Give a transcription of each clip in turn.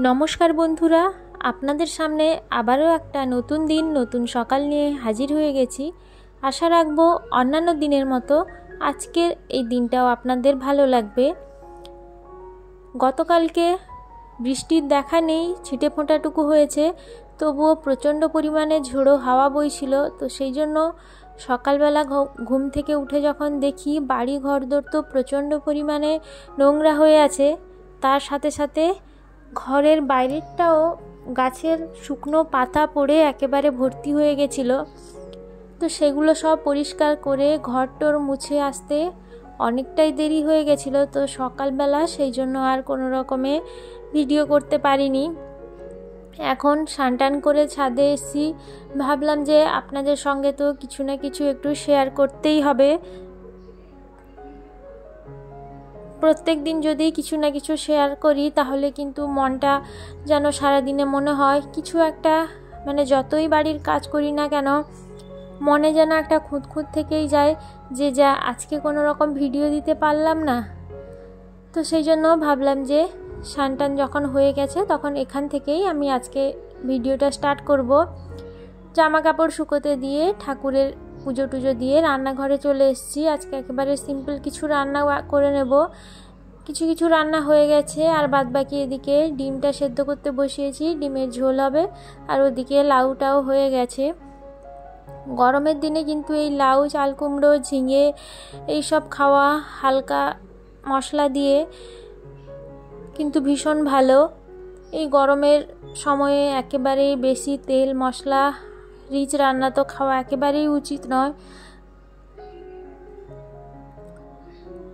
নমস্কার বন্ধুরা, আপনাদের সামনে আবারও একটা নতুন দিন নতুন সকাল নিয়ে হাজির হয়ে গেছি। আশা রাখবো অন্যান্য দিনের মতো আজকের এই দিনটাও আপনাদের ভালো লাগবে। গতকালকে বৃষ্টির দেখা নেই, ছিটে ফোঁটাটুকু হয়েছে, তবুও প্রচণ্ড পরিমাণে ঝোড়ো হাওয়া বইছিল। তো সেই জন্য সকালবেলা ঘুম থেকে উঠে যখন দেখি বাড়ি ঘরদোর তো প্রচণ্ড পরিমাণে নোংরা হয়ে আছে, তার সাথে সাথে ঘরের বাইরেরটাও গাছের শুকনো পাতা পড়ে একেবারে ভর্তি হয়ে গেছিল। তো সেগুলো সব পরিষ্কার করে ঘরটোর মুছে আসতে অনেকটাই দেরি হয়ে গেছিলো। তো সকালবেলা সেই জন্য আর কোনো রকমে ভিডিও করতে পারিনি। এখন স্নান করে ছাদে এসেছি, ভাবলাম যে আপনাদের সঙ্গে তো কিছু না কিছু একটু শেয়ার করতেই হবে। প্রত্যেক দিন যদি কিছু না কিছু শেয়ার করি তাহলে কিন্তু মনটা যেন সারাদিনে মনে হয় কিছু একটা, মানে যতই বাড়ির কাজ করি না কেন মনে যেন একটা খুঁতখুঁত থেকেই যায় যে যা আজকে কোনো রকম ভিডিও দিতে পারলাম না। তো সেই জন্য ভাবলাম যে স্নান যখন হয়ে গেছে তখন এখান থেকেই আমি আজকে ভিডিওটা স্টার্ট করব। জামা কাপড় শুকোতে দিয়ে ঠাকুরের পুজো টুজো দিয়ে রান্নাঘরে চলে এসেছি। আজকে একেবারে সিম্পল কিছু রান্না করে নেব। কিছু রান্না হয়ে গেছে, আর বাদবাকি এদিকে ডিমটা সেদ্ধ করতে বসিয়েছি, ডিমের ঝোল হবে, আর ওদিকে লাউটাও হয়ে গেছে। গরমের দিনে কিন্তু এই লাউ, চাল কুমড়ো, ঝিঙে এইসব খাওয়া হালকা মশলা দিয়ে কিন্তু ভীষণ ভালো। এই গরমের সময়ে একেবারেই বেশি তেল মশলা রিচ রান্না তো খাওয়া একেবারেই উচিত নয়।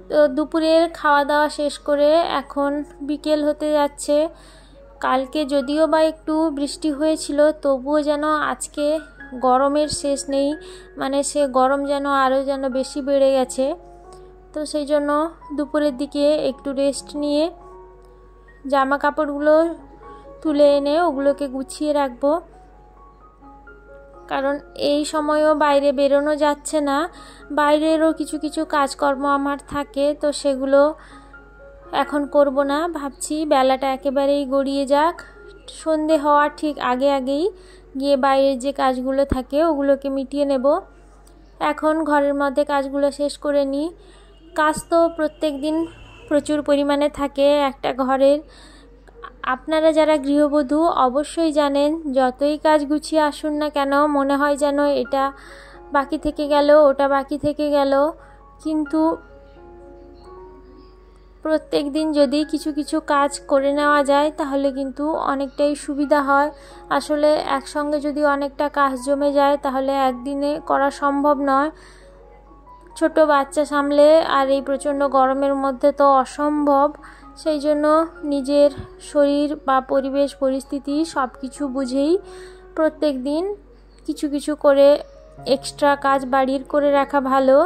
তো দুপুরের খাওয়া দাওয়া শেষ করে এখন বিকেল হতে যাচ্ছে। কালকে যদিও বা একটু বৃষ্টি হয়েছিল, তবুও যেন আজকে গরমের শেষ নেই, মানে সে গরম যেন আরও যেন বেশি বেড়ে গেছে। তো সেই জন্য দুপুরের দিকে একটু রেস্ট নিয়ে জামা কাপড়গুলো তুলে এনে ওগুলোকে গুছিয়ে রাখবো, কারণ এই সময়ও বাইরে বেরোনো যাচ্ছে না। বাইরেরও কিছু কাজকর্ম আমার থাকে, তো সেগুলো এখন করব না। ভাবছি বেলাটা একেবারেই গড়িয়ে যাক, সন্ধে হওয়ার ঠিক আগেই গিয়ে বাইরের যে কাজগুলো থাকে ওগুলোকে মিটিয়ে নেব। এখন ঘরের মধ্যে কাজগুলো শেষ করে নিই। কাজ তো প্রত্যেক দিন প্রচুর পরিমাণে থাকে একটা ঘরের। আপনারা যারা গৃহবধূ অবশ্যই জানেন, যতই কাজ গুছিয়ে আসুন না কেন মনে হয় যেন এটা বাকি থেকে গেল, ওটা বাকি থেকে গেল। কিন্তু প্রত্যেক দিন যদি কিছু কাজ করে নেওয়া যায় তাহলে কিন্তু অনেকটাই সুবিধা হয়। আসলে একসঙ্গে যদি অনেকটা কাজ জমে যায় তাহলে একদিনে করা সম্ভব নয়। ছোট বাচ্চা সামলে আর এই প্রচণ্ড গরমের মধ্যে তো অসম্ভব। সেই জন্য নিজের শরীর বা পরিবেশ পরিস্থিতি সব কিছু বুঝেই প্রত্যেক দিন কিছু করে এক্সট্রা কাজ বাড়ির করে রাখা ভালো।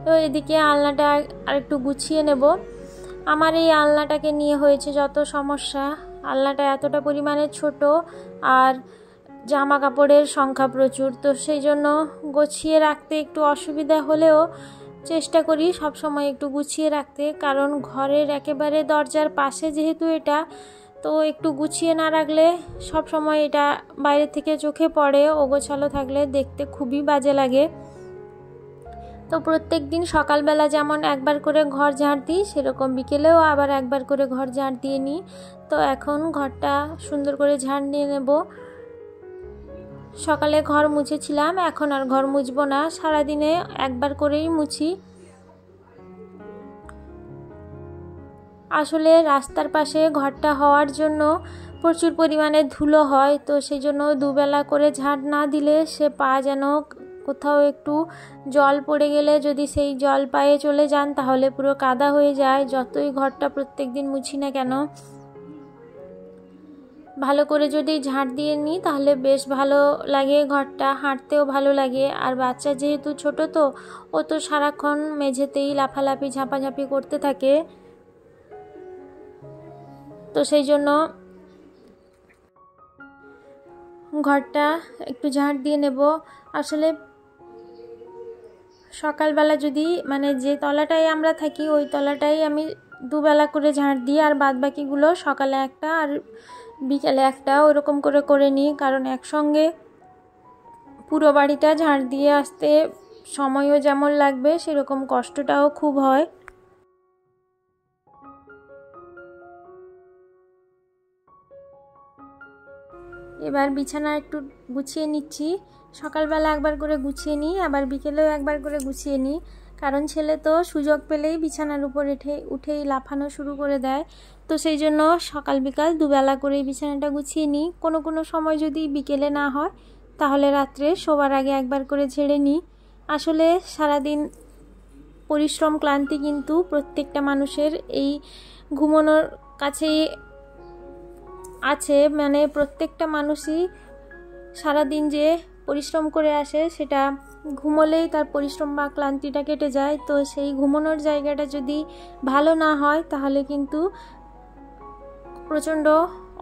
তো এদিকে আলনাটা আরেকটু গুছিয়ে নেব। আমার এই আলনাটাকে নিয়ে হয়েছে যত সমস্যা। আলনাটা এতটা পরিমাণে ছোট আর জামা কাপড়ের সংখ্যা প্রচুর, তো সেই জন্য গুছিয়ে রাখতে একটু অসুবিধা হলেও চেষ্টা করি সব সময় একটু গুছিয়ে রাখতে, কারণ ঘরের একেবারে দরজার পাশে যেহেতু এটা, তো একটু গুছিয়ে না রাখলে সব সময় এটা বাইরে থেকে চোখে পড়ে, ওগোছালো থাকলে দেখতে খুবই বাজে লাগে। তো প্রত্যেক দিন সকালবেলা যেমন একবার করে ঘর ঝাড় দিই, সেরকম বিকেলেও আবার একবার করে ঘর ঝাড় দিয়ে নিই। তো এখন ঘরটা সুন্দর করে ঝাড় দিয়ে নেব। সকালে ঘর মুছেছিলাম, এখন আর ঘর মুছবো না, সারাদিনে একবার করেই মুছি। আসলে রাস্তার পাশে ঘরটা হওয়ার জন্য প্রচুর পরিমাণে ধুলো হয়, তো সেই জন্য দুবেলা করে ঝাড় না দিলে সে পা যেন কোথাও একটু জল পড়ে গেলে যদি সেই জল পায়ে চলে যান তাহলে পুরো কাদা হয়ে যায়। যতই ঘরটা প্রত্যেক দিন মুছি না কেন ভালো করে যদি ঝাড় দিয়ে নিই তাহলে বেশ ভালো লাগে, ঘরটা হাঁটতেও ভালো লাগে। আর বাচ্চা যেহেতু ছোট, তো ও তো সারাক্ষণ মেঝেতেই লাফালাফি ঝাঁপাঝাঁপি করতে থাকে, তো সেই জন্য ঘরটা একটু ঝাড় দিয়ে নেব। আসলে সকালবেলা যদি, মানে যে তলাটায় আমরা থাকি ওই তলাটাই আমি দুবেলা করে ঝাড় দিই, আর বাদবাকিগুলো সকালে একটা আর বিকেলে একটা ওরকম করে নিই, কারণ একসঙ্গে পুরো বাড়িটা ঝাড় দিয়ে আসতে সময়ও যেমন লাগবে সেরকম কষ্টটাও খুব হয়। এবার বিছানা একটু গুছিয়ে নিচ্ছি। সকালবেলা একবার করে গুছিয়ে নিই, আবার বিকেলেও একবার করে গুছিয়ে নিই, কারণ ছেলে তো সুযোগ পেলেই বিছানার উপর উঠেই লাফানো শুরু করে দেয়। তো সেই জন্য সকাল বিকাল দুবেলা করেই বিছানাটা গুছিয়ে নিই। কোনো সময় যদি বিকেলে না হয় তাহলে রাত্রে শোবার আগে একবার করে ঝেড়ে নিই। আসলে সারাদিন পরিশ্রম ক্লান্তি কিন্তু প্রত্যেকটা মানুষের এই ঘুমানোর কাছেই আছে, মানে প্রত্যেকটা মানুষই সারাদিন যে পরিশ্রম করে আসে সেটা ঘুমোলেই তার পরিশ্রম বা ক্লান্তিটা কেটে যায়। তো সেই ঘুমানোর জায়গাটা যদি ভালো না হয় তাহলে কিন্তু প্রচণ্ড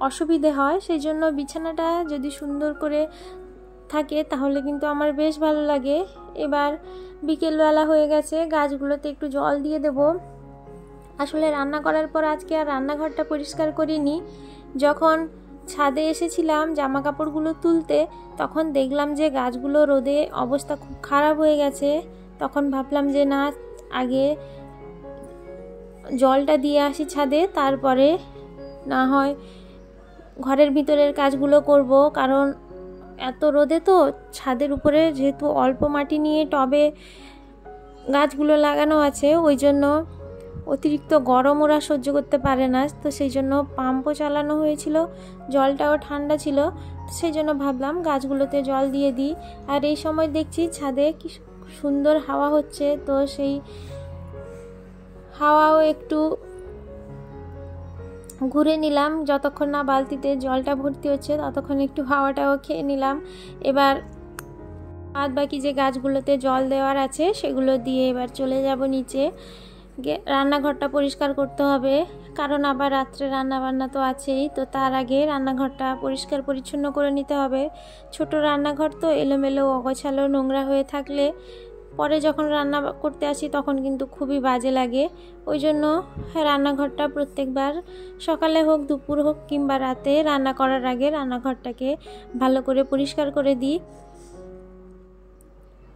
অসুবিধে হয়। সেই জন্য বিছানাটা যদি সুন্দর করে থাকে তাহলে কিন্তু আমার বেশ ভালো লাগে। এবার বিকেলবেলা হয়ে গেছে, গাছগুলোতে একটু জল দিয়ে দেব। আসলে রান্না করার পর আজকে আর রান্নাঘরটা পরিষ্কার করিনি। যখন ছাদে এসেছিলাম জামা কাপড়গুলো তুলতে তখন দেখলাম যে গাছগুলো রোদে অবস্থা খুব খারাপ হয়ে গেছে। তখন ভাবলাম যে না, আগে জলটা দিয়ে আসি ছাদে, তারপরে না হয় ঘরের ভিতরের কাজগুলো করব। কারণ এত রোদে তো ছাদের উপরে যেহেতু অল্প মাটি নিয়ে টবে গাছগুলো লাগানো আছে, ওই জন্য অতিরিক্ত গরম ওরা সহ্য করতে পারে না। তো সেই জন্য পাম্পও চালানো হয়েছিল, জলটাও ঠান্ডা ছিল। সেই জন্য ভাবলাম গাছগুলোতে জল দিয়ে দিই। আর এই সময় দেখছি ছাদে কি সুন্দর হাওয়া হচ্ছে, তো সেই হাওয়াও একটু ঘুরে নিলাম। যতক্ষণ না বালতিতে জলটা ভর্তি হচ্ছে ততক্ষণ একটু হাওয়াটাও খেয়ে নিলাম। এবার বাদ বাকি যে গাছগুলোতে জল দেওয়ার আছে সেগুলো দিয়ে এবার চলে যাব নিচে। রান্নাঘরটা পরিষ্কার করতে হবে, কারণ আবার রাত্রে রান্নাবান্না তো আছেই। তো তার আগে রান্নাঘরটা পরিষ্কার পরিচ্ছন্ন করে নিতে হবে। ছোট রান্নাঘর তো এলোমেলো অগোছালো নোংরা হয়ে থাকলে পরে যখন রান্না করতে আসি তখন কিন্তু খুবই বাজে লাগে। ওই জন্য রান্নাঘরটা প্রত্যেকবার সকালে হোক দুপুর হোক কিংবা রাতে রান্না করার আগে রান্নাঘরটাকে ভালো করে পরিষ্কার করে দিই।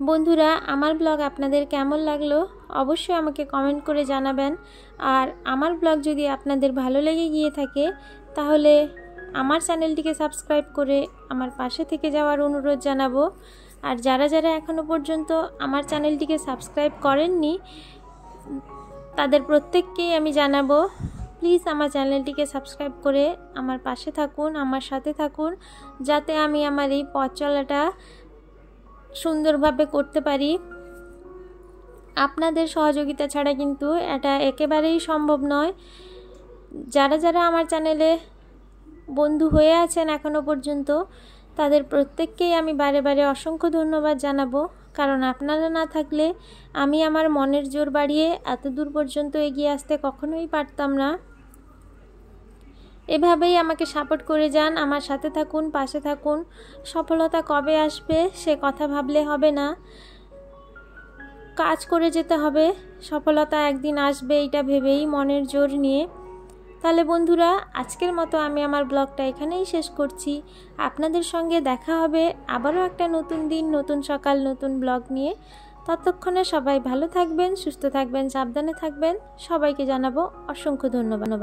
বন্ধুরা, আমার ব্লগ আপনাদের কেমন লাগলো অবশ্যই আমাকে কমেন্ট করে জানাবেন। আর আমার ব্লগ যদি আপনাদের ভালো লেগে গিয়ে থাকে তাহলে আমার চ্যানেলটিকে সাবস্ক্রাইব করে আমার পাশে থেকে যাওয়ার অনুরোধ জানাবো। আর যারা এখনও পর্যন্ত আমার চ্যানেলটিকে সাবস্ক্রাইব করেননি তাদের প্রত্যেককেই আমি জানাবো, প্লিজ আমার চ্যানেলটিকে সাবস্ক্রাইব করে আমার পাশে থাকুন, আমার সাথে থাকুন, যাতে আমি আমার এই পথ চলাটা সুন্দরভাবে করতে পারি। আপনাদের সহযোগিতা ছাড়া কিন্তু এটা একেবারেই সম্ভব নয়। যারা আমার চ্যানেলে বন্ধু হয়ে আছেন এখনও পর্যন্ত তাদের প্রত্যেককেই আমি বারে বারে অসংখ্য ধন্যবাদ জানাবো, কারণ আপনারা না থাকলে আমি আমার মনের জোর বাড়িয়ে এত দূর পর্যন্ত এগিয়ে আসতে কখনোই পারতাম না। এভাবেই আমাকে সাপোর্ট করে যান, আমার সাথে থাকুন, পাশে থাকুন। সফলতা কবে আসবে সে কথা ভাবলে হবে না, কাজ করে যেতে হবে। সফলতা একদিন আসবে এটা ভেবেই মনের জোর নিয়ে। তাহলে বন্ধুরা, আজকের মতো আমি আমার ব্লগটা এখানেই শেষ করছি। আপনাদের সঙ্গে দেখা হবে আবারও একটা নতুন দিন, নতুন সকাল, নতুন ব্লগ নিয়ে। ততক্ষণে সবাই ভালো থাকবেন, সুস্থ থাকবেন, সাবধানে থাকবেন। সবাইকে জানাবো অসংখ্য ধন্যবাদ।